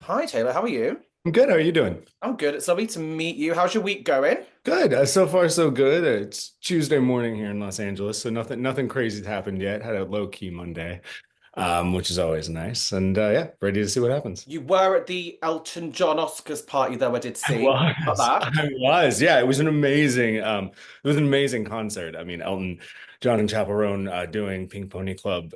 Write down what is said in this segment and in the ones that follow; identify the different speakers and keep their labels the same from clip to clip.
Speaker 1: Hi Taylor, how are you?
Speaker 2: I'm good. How are you doing?
Speaker 1: I'm good. It's lovely to meet you. How's your week going?
Speaker 2: Good. So far, so good. It's Tuesday morning here in Los Angeles, so nothing crazy's happened yet. Had a low key Monday, which is always nice. And yeah, ready to see what happens.
Speaker 1: You were at the Elton John Oscars party though, I did
Speaker 2: I
Speaker 1: see. About
Speaker 2: was.
Speaker 1: that.
Speaker 2: I was. Yeah, it was an amazing concert. I mean, Elton John and Chappell Roan doing Pink Pony Club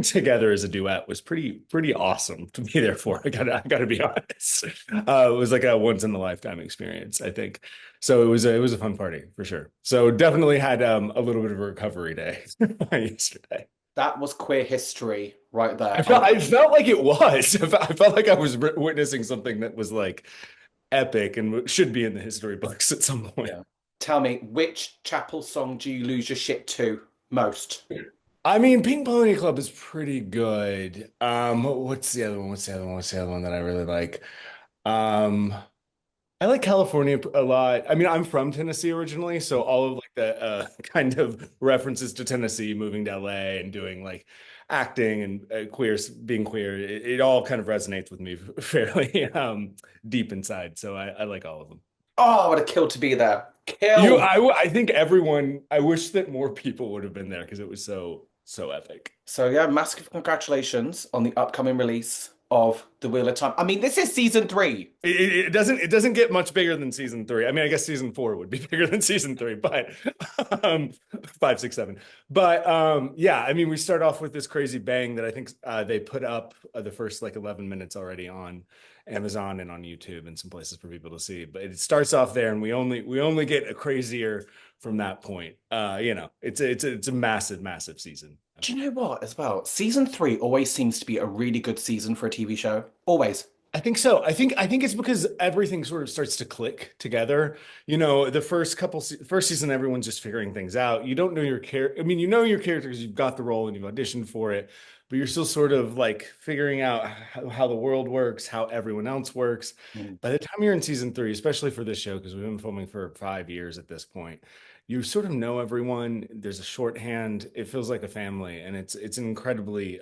Speaker 2: together as a duet was pretty awesome to be there for. I gotta be honest. It was like a once in a lifetime experience, I think. So it was a fun party for sure. So definitely had a little bit of a recovery day yesterday.
Speaker 1: That was queer history right
Speaker 2: I
Speaker 1: there.
Speaker 2: felt I felt like it was. I felt like I was witnessing something that was like epic and should be in the history books at some point.
Speaker 1: Yeah. Tell me, which chapel song do you lose your shit to most?
Speaker 2: I mean, Pink Pony Club is pretty good. What's the other one? What's the other one? What's the other one that I really like? Um, I like California a lot. I mean, I'm from Tennessee originally, so all of like the kind of references to Tennessee, moving to LA and doing like acting and being queer, it all kind of resonates with me fairly deep inside. So I like all of them.
Speaker 1: Oh, I would have killed to be there.
Speaker 2: You,
Speaker 1: Killed.
Speaker 2: I think everyone. I wish that more people would have been there because it was so epic.
Speaker 1: So yeah, massive congratulations on the upcoming release of The Wheel of Time. I mean, this is season three.
Speaker 2: It doesn't get much bigger than season three. I mean, I guess season four would be bigger than season three, but um, five, six, seven. But yeah, I mean, we start off with this crazy bang that I think they put up the first like 11 minutes already on Amazon and on YouTube and some places for people to see. But it starts off there, and we only get a crazier from that point. It's a massive, massive season.
Speaker 1: Do you know what, as well? Season three always seems to be a really good season for a TV show. Always.
Speaker 2: I think so. I think it's because everything sort of starts to click together. The first season, everyone's just figuring things out. You don't know your character. I mean, you know your characters. You've got the role and you've auditioned for it, but you're still sort of like figuring out how the world works, how everyone else works.
Speaker 1: Mm.
Speaker 2: By the time you're in season three, especially for this show, because we've been filming for 5 years at this point, you sort of know everyone. There's a shorthand. It feels like a family, and it's incredibly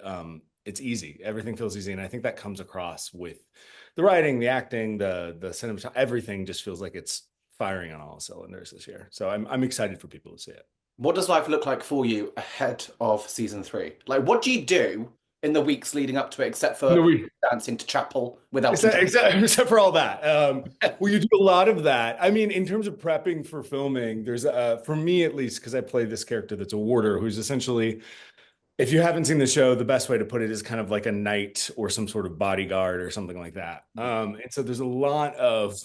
Speaker 2: it's easy. Everything feels easy, and I think that comes across with the writing, the acting, the cinema. Everything just feels like it's firing on all cylinders this year. So I'm excited for people to see it.
Speaker 1: What does life look like for you ahead of season three? Like, what do you do in the weeks leading up to it, except
Speaker 2: No,
Speaker 1: for
Speaker 2: we
Speaker 1: dancing to Chapel with Elton
Speaker 2: except,
Speaker 1: John?
Speaker 2: except for all that. Well, you do a lot of that. I mean, in terms of prepping for filming, there's for me at least, because I play this character that's a warder who's essentially, if you haven't seen the show, the best way to put it is kind of like a knight or some sort of bodyguard or something like that. And so there's a lot of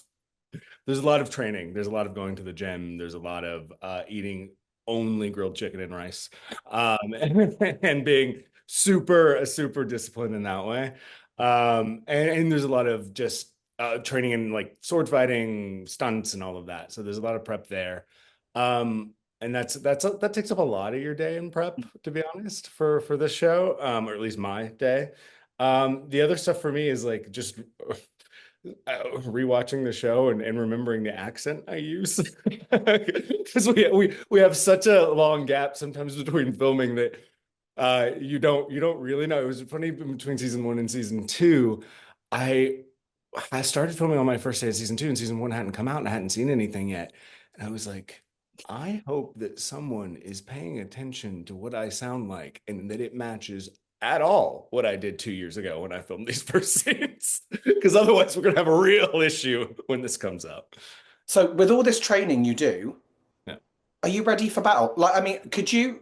Speaker 2: training. There's a lot of going to the gym. There's a lot of eating only grilled chicken and rice, and being super disciplined in that way. And there's a lot of just training in like sword fighting, stunts, and all of that. So there's a lot of prep there. And that takes up a lot of your day in prep, to be honest, for this show, or at least my day. The other stuff for me is like just rewatching the show and remembering the accent I use because we have such a long gap sometimes between filming that you don't really know. It was funny between season one and season two. I I started filming on my first day of season two, and season one hadn't come out, and I hadn't seen anything yet. And I was like, I hope that someone is paying attention to what I sound like and that it matches at all what I did 2 years ago when I filmed these first scenes. Because otherwise, we're going to have a real issue when this comes out.
Speaker 1: So, with all this training you do,
Speaker 2: Yeah.
Speaker 1: are you ready for battle? Like, I mean, could you,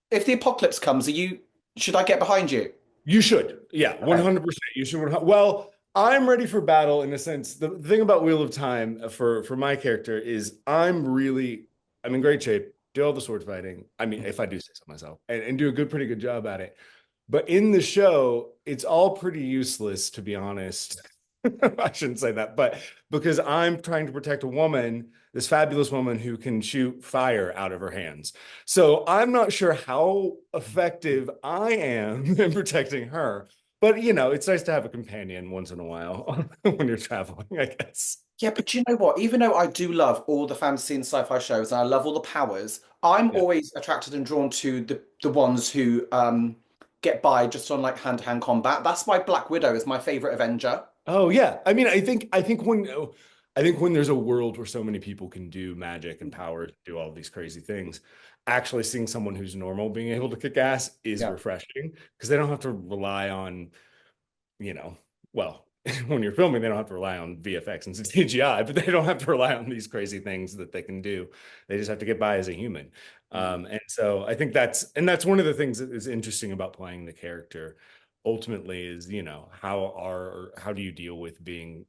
Speaker 1: if the apocalypse comes, should I get behind you?
Speaker 2: You should. Yeah,
Speaker 1: Okay.
Speaker 2: 100%. You should. Well, I'm ready for battle in a sense. The thing about Wheel of Time for my character is I'm in great shape, do all the sword fighting. I mean, if I do say so myself, and do a pretty good job at it. But in the show, it's all pretty useless, to be honest. I shouldn't say that, but because I'm trying to protect a woman, this fabulous woman who can shoot fire out of her hands. So I'm not sure how effective I am in protecting her. But it's nice to have a companion once in a while when you're traveling, I guess.
Speaker 1: Yeah, but you know what? Even though I do love all the fantasy and sci-fi shows and I love all the powers, I'm
Speaker 2: Yeah.
Speaker 1: always attracted and drawn to the ones who get by just on like hand-to-hand combat. That's why Black Widow is my favorite Avenger.
Speaker 2: Oh yeah. I think when there's a world where so many people can do magic and power, do all these crazy things, actually seeing someone who's normal being able to kick ass is
Speaker 1: Yeah.
Speaker 2: refreshing because they don't have to rely on, you know, well, when you're filming, they don't have to rely on VFX and CGI, but they don't have to rely on these crazy things that they can do. They just have to get by as a human.
Speaker 1: Mhm.
Speaker 2: And so I think that's one of the things that is interesting about playing the character ultimately is, how do you deal with being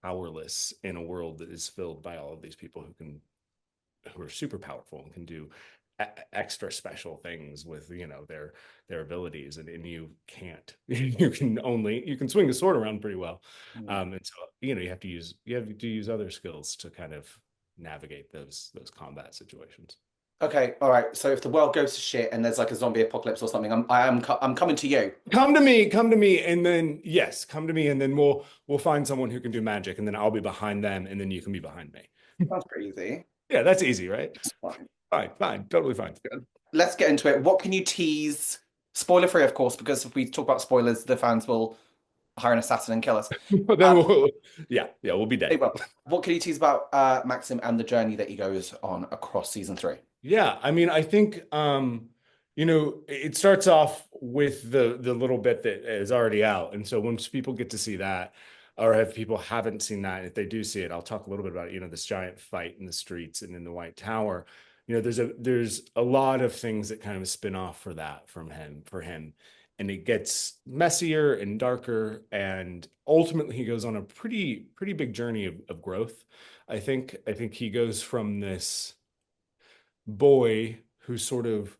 Speaker 2: powerless in a world that is filled by all of these people who are super powerful and can do extra special things with their abilities, and you can't. You can swing the sword around pretty well,
Speaker 1: Mhm.
Speaker 2: and so you have to use other skills to kind of navigate those combat situations.
Speaker 1: Okay, all right. So if the world goes to shit and there's like a zombie apocalypse or something, I'm coming to you.
Speaker 2: Come to me, and then yes, come to me, and then we'll find someone who can do magic, and then I'll be behind them, and then you can be behind me.
Speaker 1: Sounds pretty easy.
Speaker 2: Yeah, that's easy, right?
Speaker 1: It's fine.
Speaker 2: Fine, fine, totally fine.
Speaker 1: Good. Let's get into it. What can you tease? Spoiler free, of course, because if we talk about spoilers, the fans will hire an assassin and kill us.
Speaker 2: But then
Speaker 1: Um,
Speaker 2: yeah, we'll be
Speaker 1: hey,
Speaker 2: dead.
Speaker 1: well, what can you tease about Maxim and the journey that he goes on across season three?
Speaker 2: Yeah, I mean, I think it starts off with the little bit that is already out, and so once people get to see that, or if people haven't seen that, if they do see it, I'll talk a little bit about this giant fight in the streets and in the White Tower. There's a lot of things that kind of spin off for him, and it gets messier and darker, and ultimately he goes on a pretty big journey of growth. I think he goes from this boy who sort of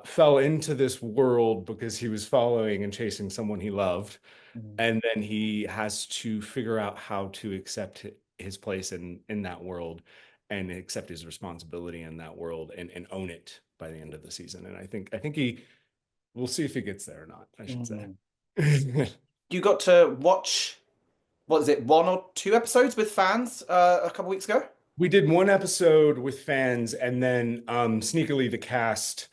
Speaker 2: fell into this world because he was following and chasing someone he loved.
Speaker 1: Mhm.
Speaker 2: And then he has to figure out how to accept his place in that world and accept his responsibility in that world and own it by the end of the season. And I think we'll see if he gets there or not, I should say.
Speaker 1: Mhm. You got to watch, what is it, one or two episodes with fans a couple weeks ago?
Speaker 2: We did one episode with fans, and then sneakily the cast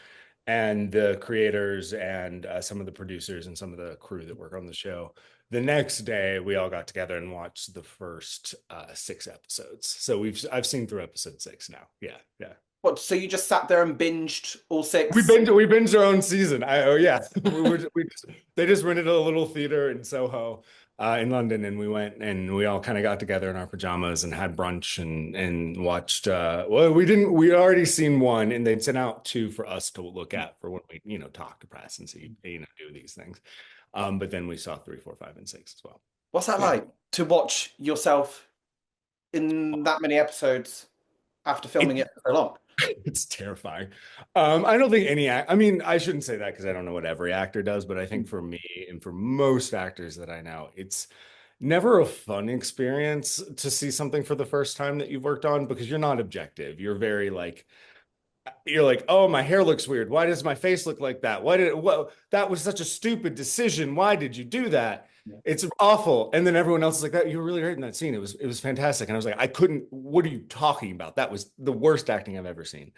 Speaker 2: and the creators and some of the producers and some of the crew that work on the show. The next day, we all got together and watched the first 6 episodes. So I've seen through episode 6 now. Yeah, yeah.
Speaker 1: What, so you just sat there and binged all
Speaker 2: We
Speaker 1: six?
Speaker 2: binged we binged our own season. Oh yeah, they just rented a little theater in Soho, in London, and we went and we all kind of got together in our pajamas and had brunch and watched. Well, we already seen one, and they'd sent out two for us to look at for when we talk to press and see do these things. But then we saw 3, 4, 5, and 6 as well.
Speaker 1: What's that
Speaker 2: Yeah.
Speaker 1: like to watch yourself in that many episodes after filming
Speaker 2: It
Speaker 1: it for so long?
Speaker 2: It's terrifying. I don't think I mean, I shouldn't say that because I don't know what every actor does, but I think for me and for most actors that I know, it's never a fun experience to see something for the first time that you've worked on because you're not objective. You're like, oh, my hair looks weird. Why does my face look like that? That was such a stupid decision. Why did you do that?
Speaker 1: Yeah.
Speaker 2: It's awful. And then everyone else is like, that you were really great in that scene. It was fantastic. And I was like, I couldn't, what are you talking about? That was the worst acting I've ever seen.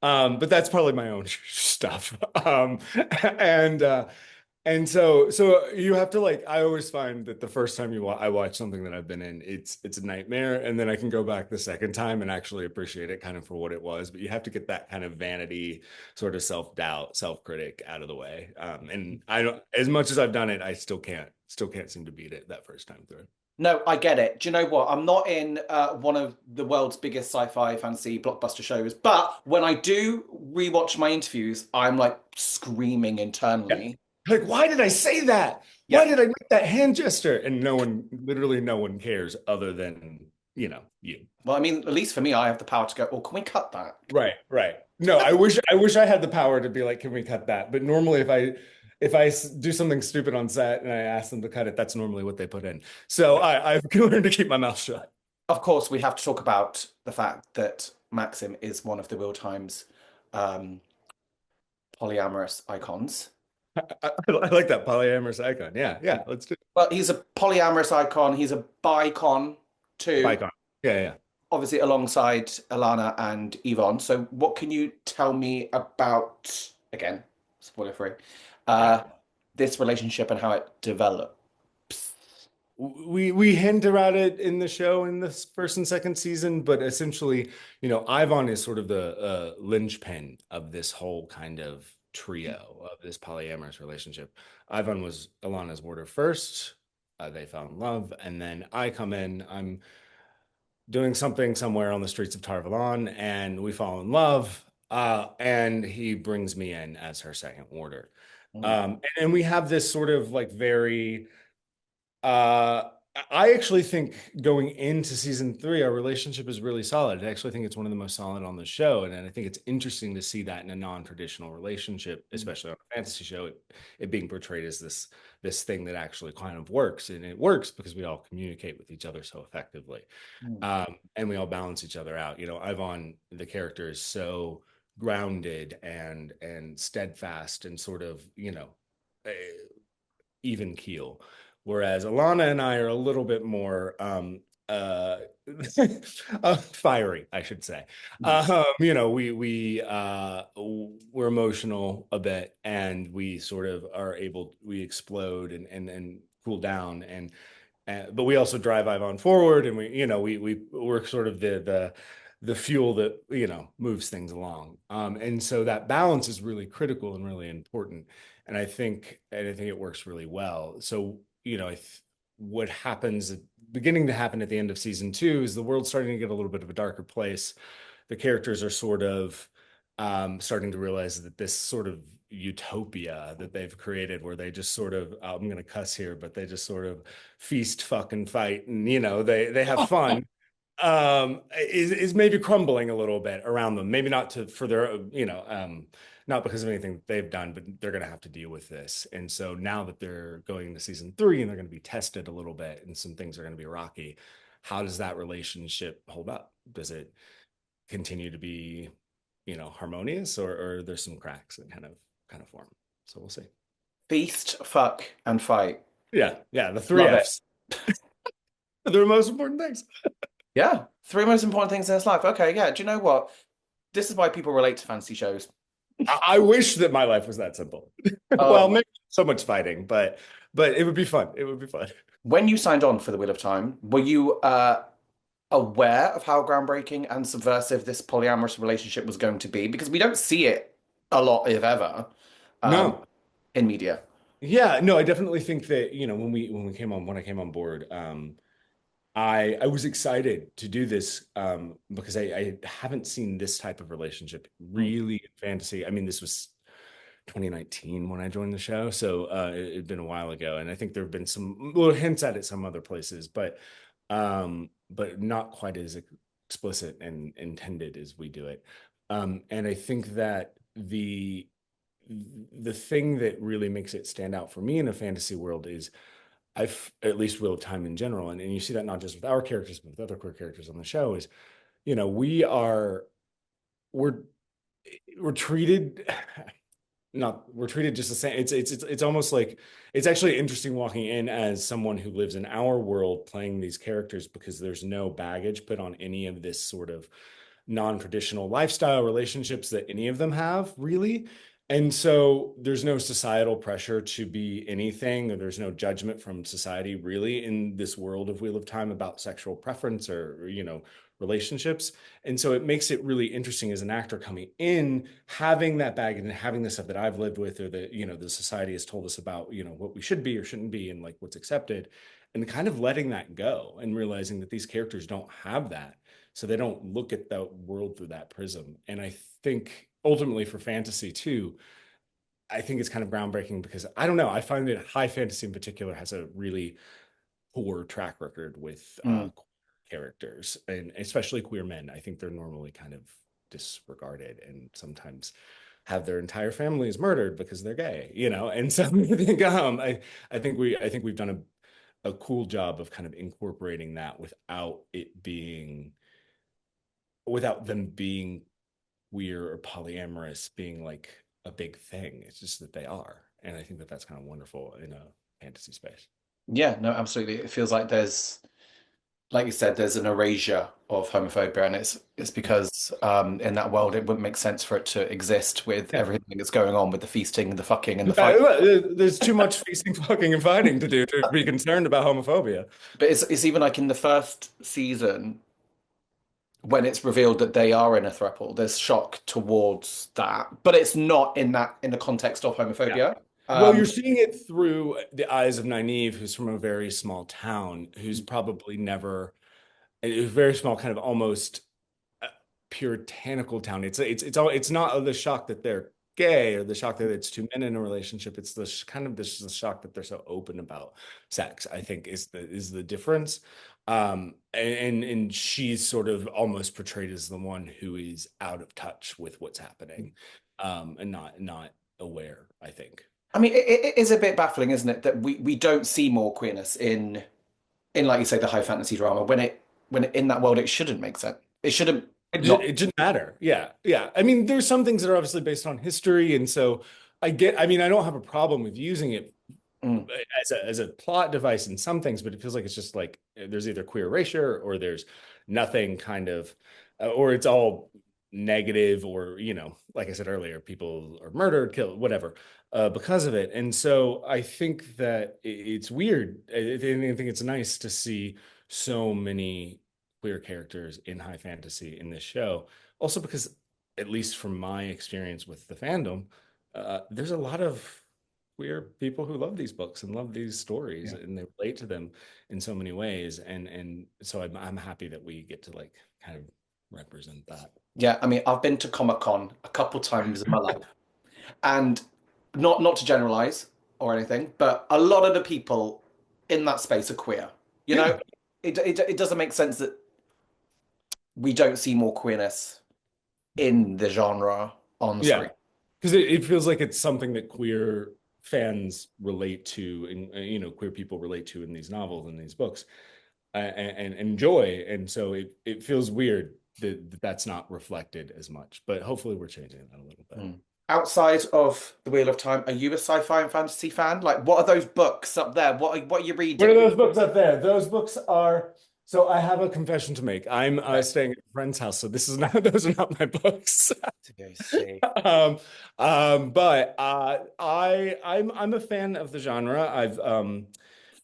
Speaker 2: But that's probably my own stuff. And and so you have to like I always find that the first time I watch something that I've been in, it's a nightmare, and then I can go back the second time and actually appreciate it kind of for what it was. But you have to get that kind of vanity, sort of self-doubt, self-critic out of the way. And I don't, as much as I've done it, I still can't seem to beat it that first time through.
Speaker 1: No, I get it. Do you know what? I'm not in one of the world's biggest sci-fi fantasy blockbuster shows, but when I do rewatch my interviews, I'm like screaming
Speaker 2: Yeah.
Speaker 1: internally.
Speaker 2: Like, why did I say that? Why
Speaker 1: Yeah.
Speaker 2: did I make that hand gesture? And literally no one cares other than, you.
Speaker 1: Well, I mean, at least for me, I have the power to go, oh, can we cut that?
Speaker 2: Right, right. No, I wish I had the power to be like, can we cut that? But normally if I do something stupid on set and I ask them to cut it, that's normally what they put in. So I've learned to keep my mouth shut.
Speaker 1: Of course, we have to talk about the fact that Maxim is one of the real times um, polyamorous icons.
Speaker 2: I like that polyamorous icon. Yeah, yeah. Let's do
Speaker 1: Well, he's a polyamorous icon. He's a bicon too,
Speaker 2: icon. Yeah, yeah.
Speaker 1: obviously alongside Alana and Yvonne. So, what can you tell me about, again, spoiler free,
Speaker 2: Right.
Speaker 1: uh, this relationship and how it develops?
Speaker 2: we hint about it in the show in this first and second season, but essentially, Ivan is sort of the linchpin of this whole kind of trio of this polyamorous relationship. Ivan was Alana's warder first. They fell in love, and then I come in. I'm doing something somewhere on the streets of Tarvalon, and we fall in love. And he brings me in as her second warder.
Speaker 1: Mm.
Speaker 2: And we have this sort of like very uh, I actually think going into season three, our relationship is really solid. I actually think it's one of the most solid on the show, and I think it's interesting to see that in a non-traditional relationship, especially on a fantasy show, it being portrayed as this thing that actually kind of works, and it works because we all communicate with each other so effectively,
Speaker 1: Mm.
Speaker 2: and we all balance each other out. Ivan, the character, is so grounded and steadfast and sort of eh, even keel. Whereas Alana and I are a little bit more uh, fiery, I should say.
Speaker 1: Mm.
Speaker 2: We're emotional a bit, and we sort of we explode and cool down, but we also drive Ivan forward, and we're sort of the fuel that moves things along. And so that balance is really critical and really important. And I think it works really well. So what happens beginning to happen at the end of season two is the world's starting to get a little bit of a darker place. The characters are sort of starting to realize that this sort of utopia that they've created, where they just sort of, I'm going to cuss here, but they just sort of feast, fuck, and fight, and they have fun, is maybe crumbling a little bit around them. Maybe not for their, not because of anything they've done, but they're going to have to deal with this. And so now that they're going into season three and they're going to be tested a little bit, and some things are going to be rocky, how does that relationship hold up? Does it continue to be, harmonious, or there's some cracks that kind of form? So we'll see.
Speaker 1: Feast, fuck, and fight.
Speaker 2: Yeah, the three
Speaker 1: Love it.
Speaker 2: F's. They're the most important things.
Speaker 1: Yeah. Three most important things in his life. Okay, yeah. Do you know what? This is why people relate to fantasy shows.
Speaker 2: I wish that my life was that simple. Well,
Speaker 1: Um,
Speaker 2: maybe so much fighting, but it would be fun. It would be fun.
Speaker 1: when you signed on for the Wheel of Time, were you aware of how groundbreaking and subversive this polyamorous relationship was going to be? Because we don't see it a lot, if ever, um,
Speaker 2: No.
Speaker 1: in media.
Speaker 2: Yeah, no, I definitely think that, when I came on board, I was excited to do this, because I haven't seen this type of relationship
Speaker 1: Mm.
Speaker 2: really in fantasy. I mean, this was 2019 when I joined the show, so it had been a while ago, and I think there have been some little hints at it some other places, but not quite as explicit and intended as we do it. And I think that the thing that really makes it stand out for me in a fantasy world is I've at least Wheel of Time in general, and you see that not just with our characters, but with other queer characters on the show, is we are we're we're treated not we're treated just the same. It's almost like it's actually interesting walking in as someone who lives in our world playing these characters, because there's no baggage put on any of this sort of non-traditional lifestyle relationships that any of them have, really. And so there's no societal pressure to be anything, or there's no judgment from society really in this world of Wheel of Time about sexual preference or relationships. And so it makes it really interesting as an actor coming in, having that baggage and having the stuff that I've lived with, or that the society has told us about what we should be or shouldn't be, and like what's accepted, and kind of letting that go and realizing that these characters don't have that, so they don't look at the world through that prism. And I think ultimately for fantasy too, I think it's kind of groundbreaking, because I don't know, I find that high fantasy in particular has a really poor track record with
Speaker 1: Mm.
Speaker 2: characters, and especially queer men. I think they're normally kind of disregarded, and sometimes have their entire families murdered because they're gay, And so I think we've done a cool job of kind of incorporating that without them being queer or polyamorous being like a big thing. It's just that they are. And I think that that's kind of wonderful in a fantasy space.
Speaker 1: Yeah, no, absolutely. It feels like there's, like you said, there's an erasure of homophobia, and it's because in that world it wouldn't make sense for it to exist with
Speaker 2: Yeah.
Speaker 1: everything that's going on with the feasting and the fucking and the fight.
Speaker 2: There's too much feasting, fucking, and fighting to do to be concerned about homophobia.
Speaker 1: But it's even like in the first season when it's revealed that they are in a throuple, there's shock towards that, but it's not in the context of
Speaker 2: Yeah.
Speaker 1: homophobia.
Speaker 2: Well,
Speaker 1: Um,
Speaker 2: you're seeing it through the eyes of Nynaeve, who's from a very small town, who's probably never a very small, kind of almost puritanical town. It's not the shock that they're gay or the shock that it's two men in a relationship. It's the kind of this the shock that they're so open about sex, I think is the difference. And she's sort of almost portrayed as the one who is out of touch with what's happening, and not aware, I think.
Speaker 1: I mean, it is a bit baffling, isn't it, that we don't see more queerness in like you say the high fantasy drama when in that world it shouldn't make sense. It shouldn't not.
Speaker 2: It didn't matter. Yeah. Yeah. I mean, there's some things that are obviously based on history. And so I mean, I don't have a problem with using it
Speaker 1: Mm,
Speaker 2: as a plot device in some things, but it feels like it's just like there's either queer erasure or there's nothing kind of, or it's all negative, or, like I said earlier, people are murdered, killed, whatever, because of it. And so I think that it's weird. I think it's nice to see so many queer characters in high fantasy in this show. Also, because at least from my experience with the fandom, there's a lot of queer people who love these books and love these stories,
Speaker 1: yeah.
Speaker 2: and they relate to them in so many ways. And so I'm happy that we get to like kind of represent that.
Speaker 1: Yeah, I mean, I've been to Comic-Con a couple times in my life, and not to generalize or anything, but a lot of the people in that space are queer. You
Speaker 2: Yeah.
Speaker 1: know, it doesn't make sense that we don't see more queerness in the genre on the
Speaker 2: Yeah.
Speaker 1: screen.
Speaker 2: Because it feels like it's something that queer fans relate to, and queer people relate to in these novels and these books, and enjoy. And so it feels weird that that's not reflected as much, but hopefully we're changing that a little bit.
Speaker 1: Mm. Outside of the Wheel of Time, are you a sci-fi and fantasy fan? Like, what are those books up there? What are you
Speaker 2: What are
Speaker 1: reading?
Speaker 2: those books up there? Those books are. So I have a confession to make. I'm
Speaker 1: Okay.
Speaker 2: staying at a friend's house, so this is not. Those are not my books.
Speaker 1: To go see.
Speaker 2: um, but I'm a fan of the genre.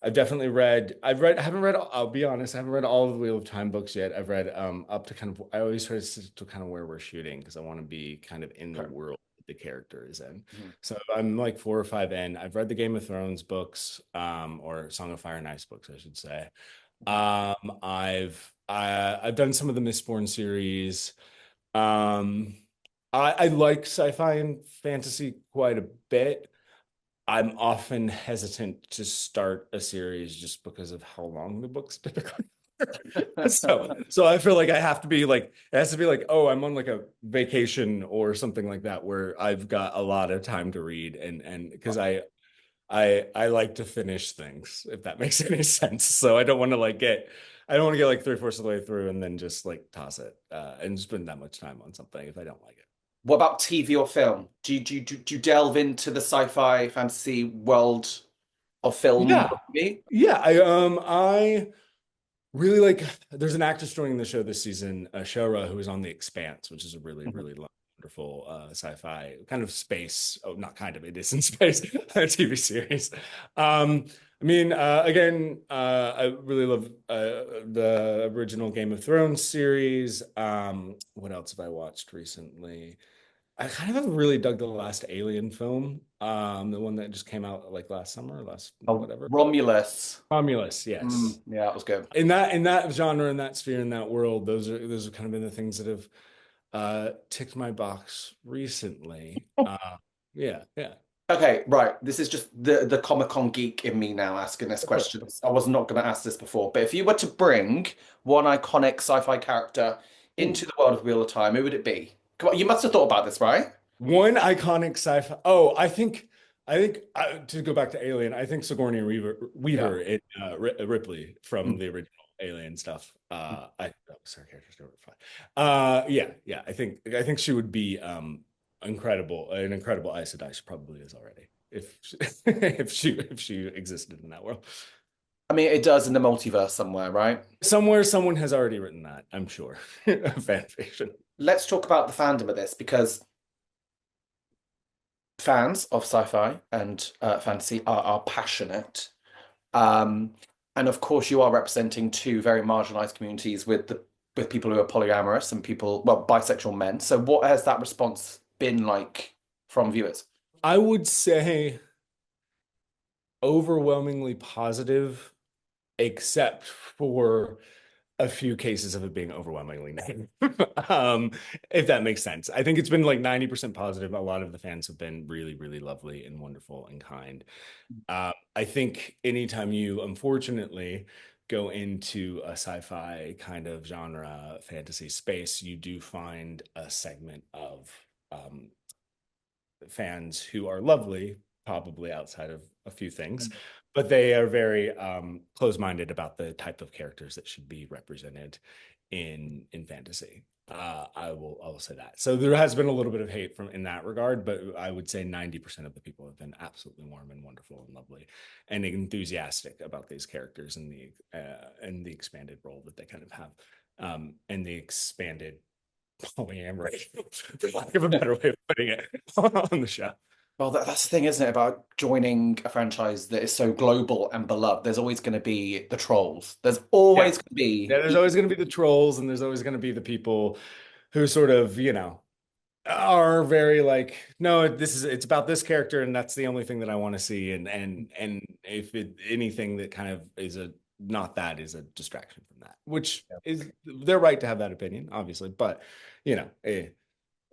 Speaker 2: I've definitely read. I haven't read. I'll be honest. I haven't read all of the Wheel of Time books yet. I've read up to kind of. I always try to stick to kind of where we're shooting because I want to be kind of in the
Speaker 1: Okay.
Speaker 2: world the character is in.
Speaker 1: Mhm.
Speaker 2: So I'm like 4 or 5 in. I've read the Game of Thrones books, or Song of Fire and Ice books, I should say. I've done some of the Mistborn series. Um, I like sci-fi and fantasy quite a bit. I'm often hesitant to start a series just because of how long the books typically are. So I feel like I have to be like, it has to be like, oh, I'm on like a vacation or something like that where I've got a lot of time to read, and because I like to finish things, if that makes any sense. So I don't want to get like three-fourths of the way through and then just like toss it, and spend that much time on something if I don't like it.
Speaker 1: What about TV or film? Do you delve into the sci-fi fantasy world of film
Speaker 2: Yeah.
Speaker 1: or TV?
Speaker 2: Yeah. I really like, there's an actress joining the show this season, Shora, who is on The Expanse, which is a really,
Speaker 1: Mhm.
Speaker 2: really wonderful sci-fi kind of space. Oh, not kind of, it is in space TV series. I mean, again, I really love the original Game of Thrones series. What else have I watched recently? I kind of really dug the last Alien film, the one that just came out like last summer, last
Speaker 1: Oh,
Speaker 2: whatever.
Speaker 1: Romulus.
Speaker 2: Romulus, yes.
Speaker 1: Yeah, that was good.
Speaker 2: In that genre, in that sphere, in that world, those have kind of been the things that have ticked my box recently. Yeah, yeah.
Speaker 1: Okay, right. This is just the Comic-Con geek in me now asking this
Speaker 2: Of course.
Speaker 1: question. I was not going to ask this before, but if you were to bring one iconic sci-fi character
Speaker 2: Ooh.
Speaker 1: into the world of Wheel of Time, who would it be? Come on, you must have thought about this, right?
Speaker 2: One iconic sci-fi. Oh, I think to go back to Alien, I think Sigourney
Speaker 1: Yeah.
Speaker 2: Weaver and Ripley from
Speaker 1: Mm.
Speaker 2: the original Alien stuff. That was her character's name. Yeah, yeah. I think she would be incredible, an incredible Aes Sedai. She probably is already if she, if she existed in that world.
Speaker 1: I mean, it does in the multiverse somewhere, right?
Speaker 2: Somewhere, someone has already written that, I'm sure. Fan fiction.
Speaker 1: Let's talk about the fandom of this because fans of sci-fi and fantasy are passionate. Um, and of course, you are representing two very marginalized communities with people who are polyamorous and people, well, bisexual men. So, what has that response been like from viewers?
Speaker 2: I would say overwhelmingly positive, except for a few cases of it being overwhelmingly negative. If that makes sense. I think it's been like 90% positive. A lot of the fans have been really, really lovely and wonderful and kind. I think anytime you, unfortunately, go into a sci-fi kind of genre fantasy space, you do find a segment of um, fans who are lovely, probably outside of a few things, but they are very close-minded about the type of characters that should be represented in fantasy. I will say that. So there has been a little bit of hate from in that regard, but I would say 90% of the people have been absolutely warm and wonderful and lovely and enthusiastic about these characters and the expanded role that they kind of have. And the expanded polyamory, for lack of a better way of putting it, on the show.
Speaker 1: Well, that's the thing, isn't it, about joining a franchise that is so global and beloved? There's always going to be the trolls. There's
Speaker 2: Yeah.
Speaker 1: always going to be
Speaker 2: Yeah, there's always going to be the trolls, and there's always going to be the people who sort of, are very like, no, it's about this character, and that's the only thing that I want to see. And if anything that kind of is a not that is a distraction from that, which is their right to have that opinion, obviously, but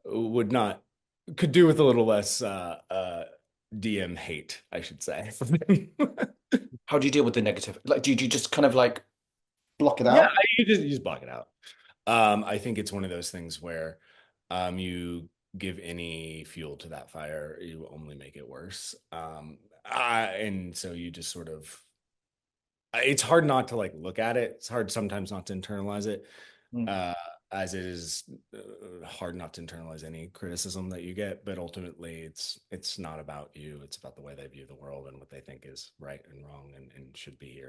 Speaker 2: would not could do with a little less DM hate, I should say.
Speaker 1: how do you deal with the negative? Like, do you just kind of like block it
Speaker 2: Yeah,
Speaker 1: out?
Speaker 2: you just block it out. I think it's one of those things where you give any fuel to that fire, you only make it worse. And so you just sort of, it's hard not to like look at it. It's hard sometimes not to internalize it,
Speaker 1: Mm.
Speaker 2: uh, as it is hard not to internalize any criticism that you get. But ultimately, it's not about you. It's about the way they view the world and what they think is right and wrong and should be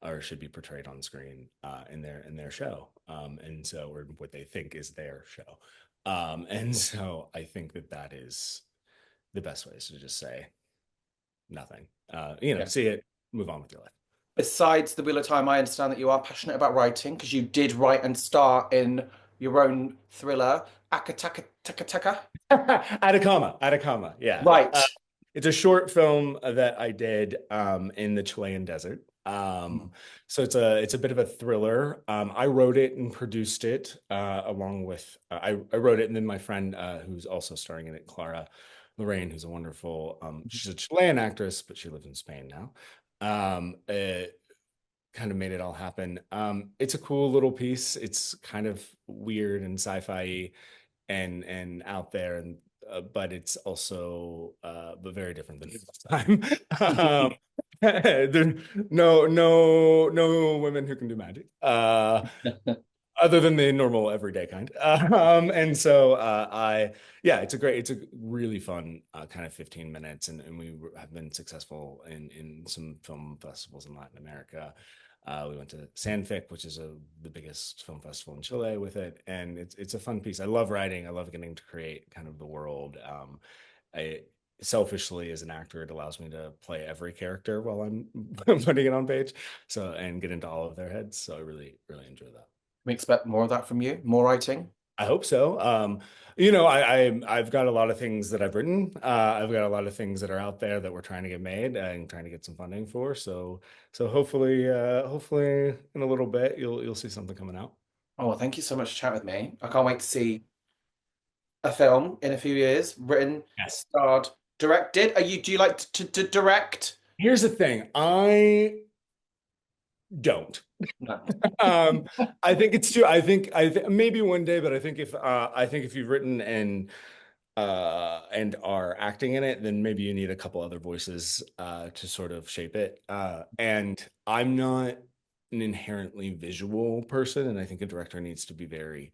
Speaker 2: or should be portrayed on screen in their show, and so or what they think is their show, and so I think that is the best way is to just say nothing,
Speaker 1: Yeah.
Speaker 2: see it, move on with your life.
Speaker 1: Besides the Wheel of Time, I understand that you are passionate about writing because you did write and star in your own thriller, Akataka Taka Taka.
Speaker 2: Atacama, yeah.
Speaker 1: Right.
Speaker 2: It's a short film that I did in the Chilean desert.
Speaker 1: Mm.
Speaker 2: So it's a bit of a thriller. I wrote it and produced it along with I wrote it, and then my friend who's also starring in it, Clara Lorraine, who's a wonderful she's a Chilean actress, but she lives in Spain now. It kind of made it all happen. It's a cool little piece. It's kind of weird and sci-fi and out there, and but it's also but very different than this time. There no women who can do magic. Other than the normal everyday kind. And so yeah, it's a really fun kind of 15 minutes, and we have been successful in some film festivals in Latin America. We went to Sanfic, which is the biggest film festival in Chile with it, and it's a fun piece. I love writing. I love getting to create kind of the world. I selfishly as an actor, it allows me to play every character while I'm putting it on page, so and get into all of their heads. So I really really enjoy that.
Speaker 1: We expect more of that from you, more writing.
Speaker 2: I hope so. I've got a lot of things that I've written. I've got a lot of things that are out there that we're trying to get made and trying to get some funding for. So hopefully in a little bit you'll see something coming out.
Speaker 1: Oh, well, thank you so much for chatting with me. I can't wait to see a film in a few years, written,
Speaker 2: Yes.
Speaker 1: starred, directed. Do you like to direct?
Speaker 2: Here's the thing. I don't.
Speaker 1: No.
Speaker 2: Um, I think it's too. I think maybe one day, but I think if you've written and are acting in it, then maybe you need a couple other voices to sort of shape it. And I'm not an inherently visual person, and I think a director needs to be very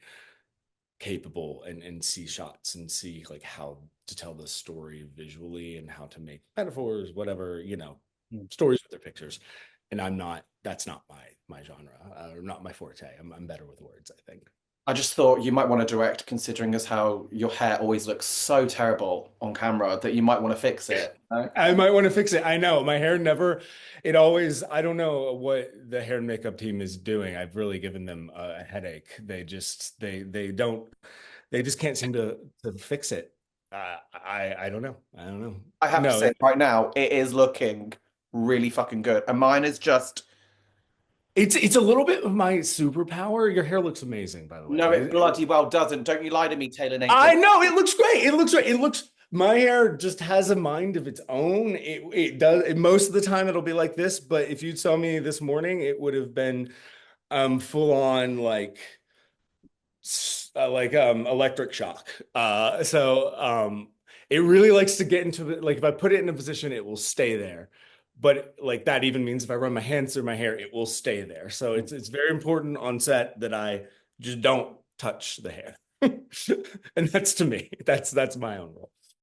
Speaker 2: capable and see shots and see like how to tell the story visually and how to make metaphors, whatever,
Speaker 1: Mm.
Speaker 2: stories with their pictures. and I'm not. That's not my genre, or not my forte. I'm better with words, I think.
Speaker 1: I just thought you might want to direct, considering as how your hair always looks so terrible on camera that you might want to fix it. No?
Speaker 2: I might want to fix it. I know my hair never, it always, I don't know what the hair and makeup team is doing. I've really given them a headache. They don't, they just can't seem to fix it. I don't know. I don't know.
Speaker 1: I have to
Speaker 2: No,
Speaker 1: say, right now, it is looking really fucking good. And mine is just,
Speaker 2: it's a little bit of my superpower. Your hair looks amazing, by the way.
Speaker 1: no, it bloody well doesn't. Don't you lie to me, Taylor
Speaker 2: I
Speaker 1: Nathan.
Speaker 2: know it looks great. It looks great. It looks my hair just has a mind of its own. It does most of the time it'll be like this, but if you saw me this morning, it would have been full on electric shock. It really likes to get into it. Like if I put it in a position, it will stay there. But like that even means if I run my hands through my hair, it will stay there. So it's very important on set that I just don't touch the hair. And that's to me. That's my own role.